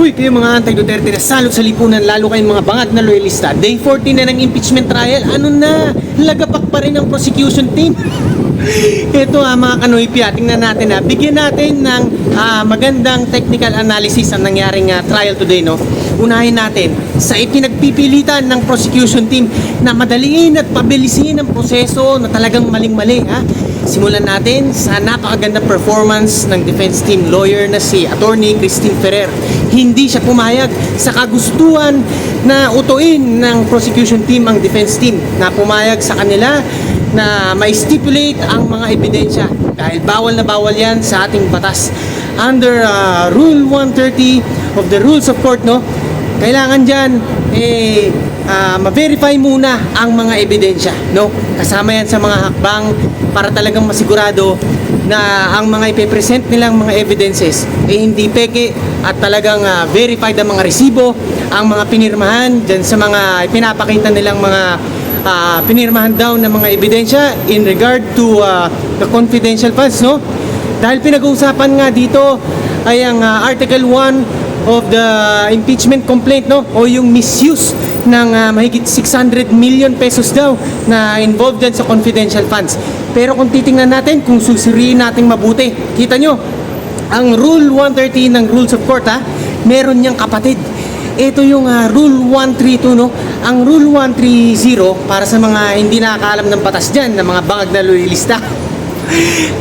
Huy, kayo mga anti-Duterte na salot sa lipunan, lalo kayong mga bangag na loyalista. Day 14 na ng impeachment trial. Ano na? Lagapak pa rin ang prosecution team. Ito mga kanoypya, tingnan natin bigyan natin ng magandang technical analysis ang nangyaring trial today, no? Unahin natin sa ipinagpipilitan ng prosecution team na madaliin at pabilisin ang proseso na talagang maling-mali, Simulan natin sa napakagandang performance ng defense team lawyer na si Attorney Christine Ferrer. Hindi siya pumayag sa kagustuhan na utuin ng prosecution team ang defense team, na pumayag sa kanila na may stipulate ang mga ebidensya dahil bawal na bawal yan sa ating batas. Under Rule 130 of the Rules of Court, no? Kailangan dyan ma-verify muna ang mga ebidensya, no? Kasama yan sa mga hakbang para talagang masigurado na ang mga ipe-present nilang mga evidences hindi peke at talagang verified ang mga resibo, ang mga pinirmahan dyan sa mga pinapakita nilang mga pinirmahan daw ng mga ebidensya in regard to the confidential funds, no? Dahil pinag-uusapan nga dito ay ang Article 1 of the impeachment complaint, no? O yung misuse ng mahigit 600 million pesos daw na involved dyan sa confidential funds. Pero kung titingnan natin, kung susuriin natin mabuti, kita nyo, ang Rule 130 ng Rules of Court, meron niyang kapatid. Ito yung Rule 132, no? Ang Rule 130, para sa mga hindi nakakaalam ng batas dyan, ng mga bangag na loyalista,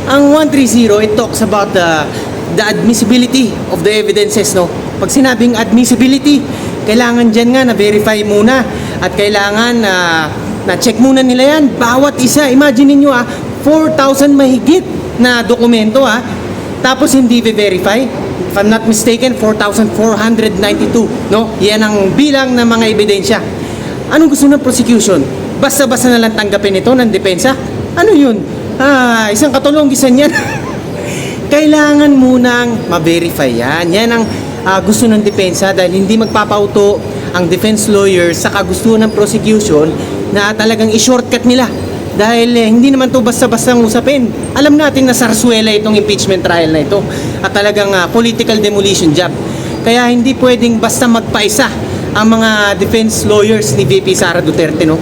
ang 130, it talks about the admissibility of the evidences, no? Pag sinabing admissibility, kailangan dyan nga na-verify muna at kailangan na-check muna nila yan. Bawat isa, imagine niyo 4,000 mahigit na dokumento tapos hindi be-verify. If I'm not mistaken, 4,492, no? Yan ang bilang ng mga ebidensya. Anong gusto ng prosecution? Basta-basta na lang tanggapin ito ng depensa? Ano yun? Isang katulong-gisan yan. Kailangan munang ma-verify yan. Yan ang gusto ng depensa, dahil hindi magpapauto ang defense lawyer sa kagustuhan ng prosecution na talagang i-shortcut nila. Dahil hindi naman to basta-basta usapin. Alam natin na sarsuela itong impeachment trial na ito at talagang political demolition job. Kaya hindi pwedeng basta magpaisa ang mga defense lawyers ni VP Sara Duterte, no?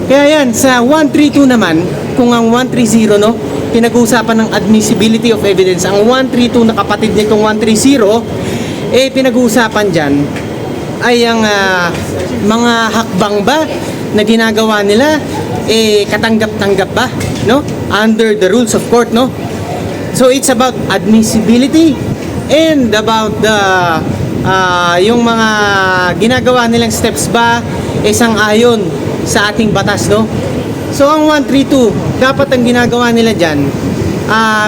Kaya yan, sa 132 naman, kung ang 130, no, pinag-uusapan ng admissibility of evidence, ang 132 na kapatid nitong 130, pinag-uusapan dyan ay ang mga hakbang ba na ginagawa nila, katanggap-tanggap ba, no? Under the rules of court, no? So it's about admissibility and about the yung mga ginagawa nilang steps ba sang-ayon sa ating batas, no? So ang 132, dapat ang ginagawa nila dyan,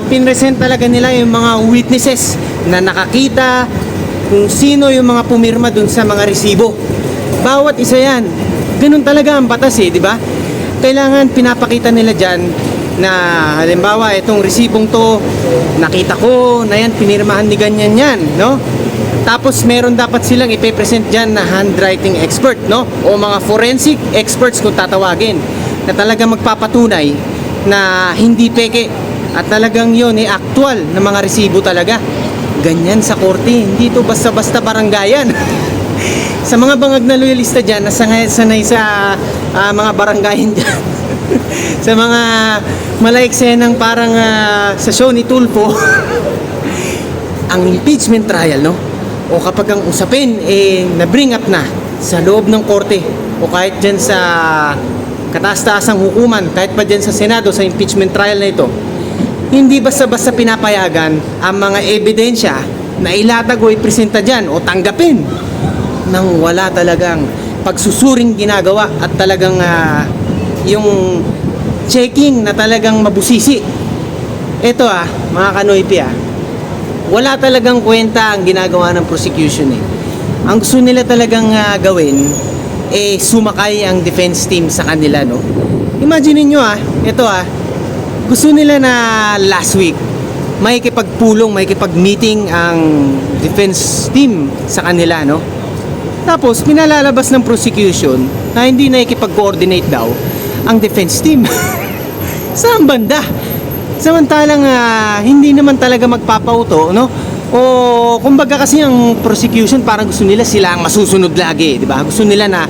pinresent talaga nila yung mga witnesses na nakakita kung sino yung mga pumirma dun sa mga resibo. Bawat isa yan. Ganun talaga ang batas, di ba? Kailangan pinapakita nila dyan na halimbawa itong resibong to, nakita ko na yan, pinirmahan ni ganyan yan, no? Tapos meron dapat silang ipe-present dyan na handwriting expert, no? O mga forensic experts kung tatawagin, na talagang magpapatunay na hindi peke at talagang yun actual na mga resibo talaga. Ganyan sa korte, hindi to basta-basta baranggayan. Sa mga bangag na loyalista dyan, sanay sa mga barangayan dyan. Sa mga malaiksenang parang sa show ni Tulfo, ang impeachment trial, no? O kapag ang usapin na-bring up na sa loob ng korte o kahit dyan sa kataas-taasang hukuman, kahit pa dyan sa Senado sa impeachment trial na ito, hindi basta-basta pinapayagan ang mga ebidensya na ilatag o ipresenta dyan o tanggapin nang wala talagang pagsusuring ginagawa at talagang yung checking na talagang mabusisi. Ito mga kanoypi, wala talagang kwenta ang ginagawa ng prosecution. Ang gusto nila talagang gawin sumakay ang defense team sa kanila, no? Imagine niyo ito gusto nila na last week may kipag-meeting ang defense team sa kanila, no? Tapos pinalalabas ng prosecution na hindi na ikipag-coordinate daw ang defense team. Saan banda? Samantalang hindi naman talaga magpapauto, no? O kumbaga kasi ang prosecution parang gusto nila sila ang masusunod lagi, di ba? Gusto nila na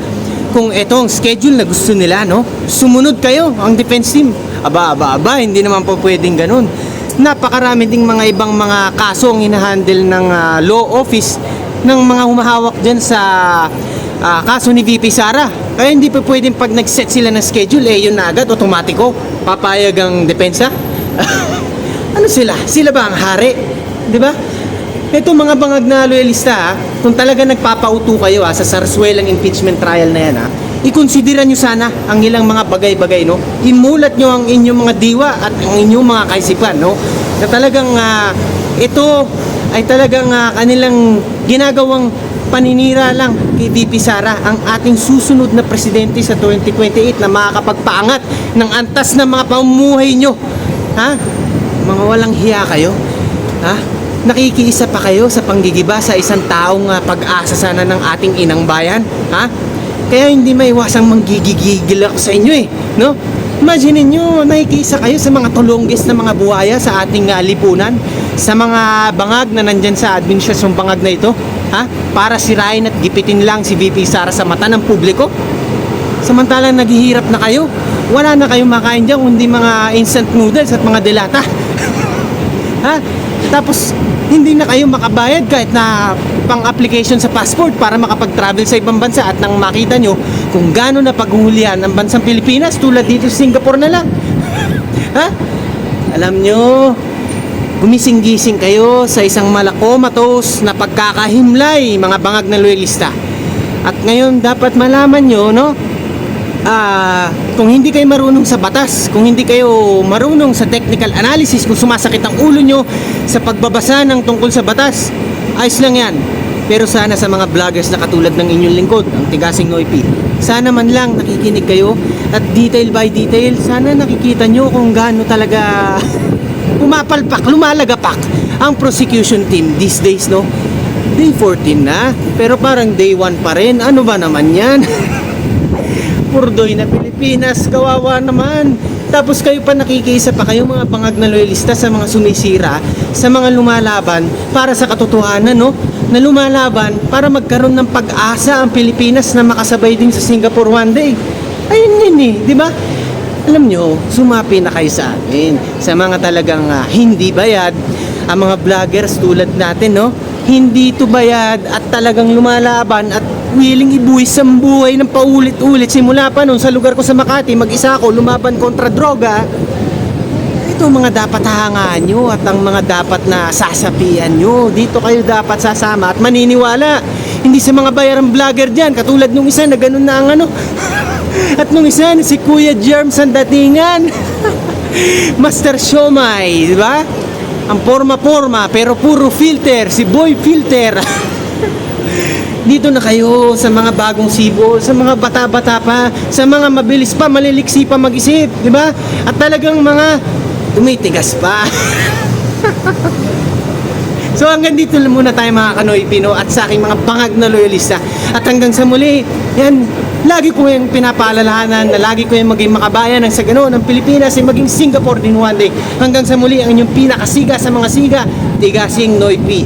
kung etong schedule na gusto nila, no? Sumunod kayo, ang defense team. Aba, hindi naman po pwedeng ganun. Napakarami ding mga ibang mga kaso ang hinahandle ng law office ng mga humahawak dyan sa kaso ni VP Sara. Kaya hindi pa pwedeng pag nag-set sila ng schedule, yun na agad, otomatiko, papayag ang depensa. Ano sila? Sila ba ang hari? Di ba? Ito mga bangag na loyalista, kung talaga nagpapauto kayo sa sarswelang impeachment trial na yan, ikonsidera nyo sana ang ilang mga bagay-bagay, no? Imulat nyo ang inyong mga diwa at ang inyong mga kaisipan, no? Na talagang ito ay talagang kanilang ginagawang paninira lang kay VP Sara, ang ating susunod na presidente sa 2028 na makakapagpaangat ng antas ng mga pamumuhay nyo. Ha? Mga walang hiya kayo? Ha? Nakikiisa pa kayo sa panggigiba sa isang taong pag-asa sana ng ating inang bayan, ha? Kaya hindi maiwasang manggigigigil ako sa inyo no? Imagine niyo, nakikiisa kayo sa mga tulonggis na mga buhaya sa ating lipunan, sa mga bangag na nandyan sa administrasyong bangag na ito, ha? Para sirain at gipitin lang si VP Sara sa mata ng publiko. Samantalang naghihirap na kayo, wala na kayong makain dyan kundi mga instant noodles at mga delata. Ha? Tapos hindi na kayo makabayad kahit na pang-application sa passport para makapag-travel sa ibang bansa, at nang makita nyo kung gaano na paghuhulihan ng bansang Pilipinas tulad dito sa Singapore na lang. Ha? Alam nyo, gumising-gising kayo sa isang malakomatos na pagkakahimlay, mga bangag na loyalista. At ngayon dapat malaman nyo, no? Kung hindi kayo marunong sa batas, kung hindi kayo marunong sa technical analysis, kung sumasakit ang ulo nyo sa pagbabasa ng tungkol sa batas, ayos lang yan. Pero sana sa mga vloggers na katulad ng inyong lingkod, ang Tigasing Noy P, sana man lang nakikinig kayo at detail by detail, sana nakikita nyo kung gaano talaga pumapalpak, lumalagapak ang prosecution team these days, no? Day 14 na, pero parang day 1 pa rin. Ano ba naman yan? Purdoy na Pilipinas, kawawa naman. Tapos kayo pa nakikiisa pa kayo mga bangag na loyalista sa mga sumisira, sa mga lumalaban para sa katotohanan, no? Na lumalaban para magkaroon ng pag-asa ang Pilipinas na makasabay din sa Singapore one day. Ayun yun di ba? Alam nyo, sumapi na kayo sa amin, sa mga talagang hindi bayad, ang mga vloggers tulad natin, no? Hindi to bayad at talagang lumalaban at willing ibuwis ang buhay ng paulit-ulit. Simula pa noon sa lugar ko sa Makati, mag-isa ako lumaban kontra droga. Ito mga dapat hahangaan nyo at ang mga dapat na sasapian nyo. Dito kayo dapat sasama at maniniwala. Hindi sa mga bayarang vlogger dyan, katulad nung isa na ganun na ang at nung isa si Kuya Germs ang datingan. Master Siomay, di ba? Ang forma-forma pero puro filter, si Boy Filter. Dito na kayo sa mga bagong sibo, sa mga bata-bata pa, sa mga mabilis pa, maliliksi pa mag-isip, di ba? At talagang mga tumitigas pa. So hanggang dito lang muna tayo mga Kanoy Pino at sa aking mga bangag na loyalista. At hanggang sa muli, yan, lagi ko yung pinapaalalahanan na lagi ko yung maging makabayan ng sa ganoon ng Pilipinas ay maging Singapore din one day. Hanggang sa muli, ang inyong pinakasiga sa mga siga, Tigasing Noy P.